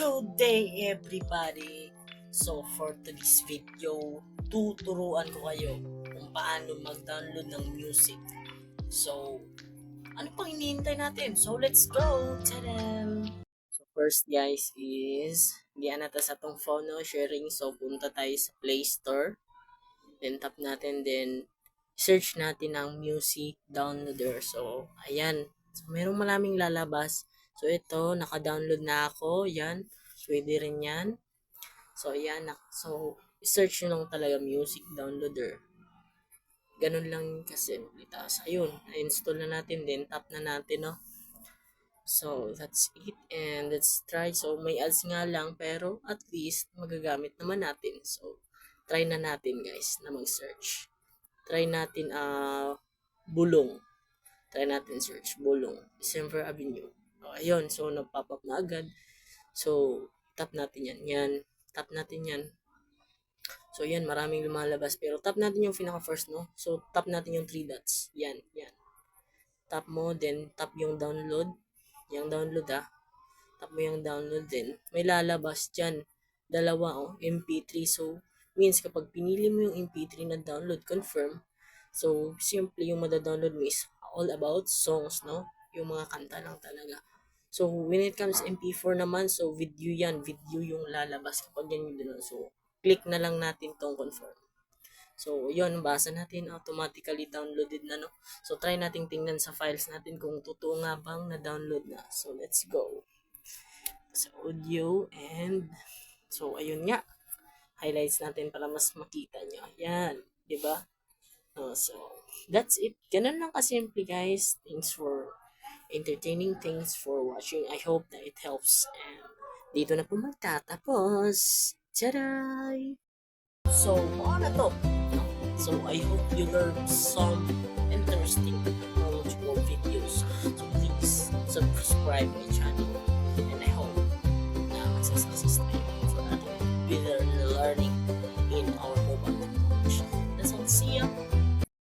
Good day everybody! So for today's video, tuturuan ko kayo kung paano mag-download ng music. So, ano pang hinihintay natin? So let's go! Tadam! So first guys is, diyan natin sa tong phone no, sharing. So punta tayo sa Play Store. Then tap natin, then search natin ang music downloader. So ayan. So merong maraming lalabas. So ito, naka-download na ako. Yan. Pwede rin yan. So yan. So search nyo lang talaga music downloader. Ganun lang kasimple. Tapos ayun, na-install na natin din. Tap na natin, no. So that's it. And let's try. So may ads nga lang, pero at least magagamit naman natin. So try na natin guys na mag-search. Try natin bulong. Try natin search bulong. December Avenue. O, ayun. So, nag-pop up na agad. So, tap natin yan. Yan. Tap natin yan. So, yan. Maraming lumalabas. Pero, tap natin yung pinaka-first, no? So, tap natin yung 3 dots. Yan. Yan. Tap mo. Then, tap yung download. Yung download, Tap mo yung download din. May lalabas dyan. Dalawa, MP3. So, means kapag pinili mo yung MP3 na download, confirm. So, simple yung madadownload mo is all about songs, no? Yung mga kanta lang talaga. So, when it comes MP4 naman, so video yan. Video yung lalabas kapag yan yung download. So, click na lang natin tong confirm. So, yun, basa natin, automatically downloaded na, no? So, try nating tingnan sa files natin kung totoo nga bang na-download na. So, let's go. Sa audio and, so, ayun nga. Highlights natin para mas makita nyo. Yan, di ba? So, that's it. Ganun lang kasimple guys. Thanks for entertaining. Thanks for watching. I hope that it helps. And dito na po magtatapos. Taday! So, paano to? So, I hope you learned some interesting knowledgeable videos. So, please subscribe